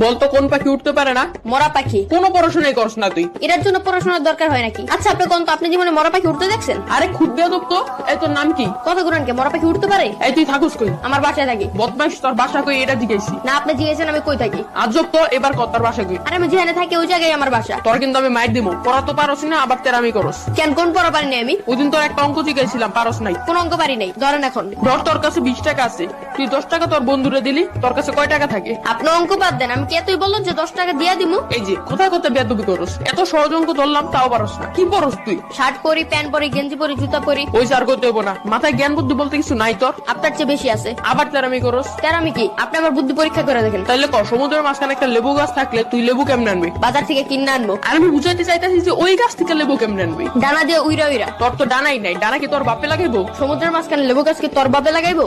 বলতো কোন পাখি উঠতে পারে না? মরা পাখি। কোনো পড়াশোনাই করছ না তুই। এটার জন্য পড়াশোনার দরকার হয় নাকি? আচ্ছা আপনি কোন তো, আপনি জীবনে মরা পাখি উঠতে দেখছেন? আরে খুব বেয়াদব তো। এই তোর নাম কি? কথা গুরান কে মরা পাখি উঠতে পারে? এই তুই থাকুস কই? আমার বাসায় থাকি। বদমাইশ, তোর বাসা কই এটা জিজ্ঞেসি। না আপনি জিজ্ঞেসেন আমি কই থাকি। আজব তো, এবার কত তোর বাসা কই? আরে আমি যেখানে থাকি ওই জায়গায় আমার বাসা। তোর কিন্তু আমি মাইর দিব। পড়া তো পারস না, আবার তেরামি করস। কেন কোন পড়া পারিনি আমি? ওই দিন তোর একটা অঙ্ক জিজ্ঞাসিলাম, পারস নাই। কোন অঙ্ক পারি নাই? ধরেন এখন ধর তোর কাছে 20 টাকা আছে, তুই 10 টাকা তোর বন্ধুরে দিলি, তোর কাছে কয় টাকা থাকে? আপনি অঙ্ক বাদ দেন, আমি কে তুই বললো যে 10 টাকা দিয়া দিমু? এই যে কোথায় কোথায় বেয়াদবি করস। এত সহজ অঙ্ক ধরলাম তাও পারস না। কি পড়স তুই? শার্ট পরি, প্যান্ট পরি, গেঞ্জি পরি, জুতা পরি। ওই সার করতে হইব না, মাথায় জ্ঞান বুদ্ধি বলতে কিছু নাই তোর। আপনার চেয়ে বেশি আছে। আবার তেরামি করস। তার আমি কি? আপনি আমার বুদ্ধি পরীক্ষা করে দেখেন। তাইলে ক, সমুদ্রের মাঝখানে একটা লেবু গাছ থাকলে তুই লেবু কেমনে আনবি? বাজার থেকে কিনে আনবো। আর আমি বুঝাইতে চাইতেছি যে ওই গাছ থেকে লেবু কেমনে আনবি। ডানা দিয়ে উইরা উইরা। তোর তো ডানাই নাই, ডানা কি তোর বাপে লাগাইবো? সমুদ্রের মাঝখানে লেবু গাছ কি তোর বাপে লাগাইবো?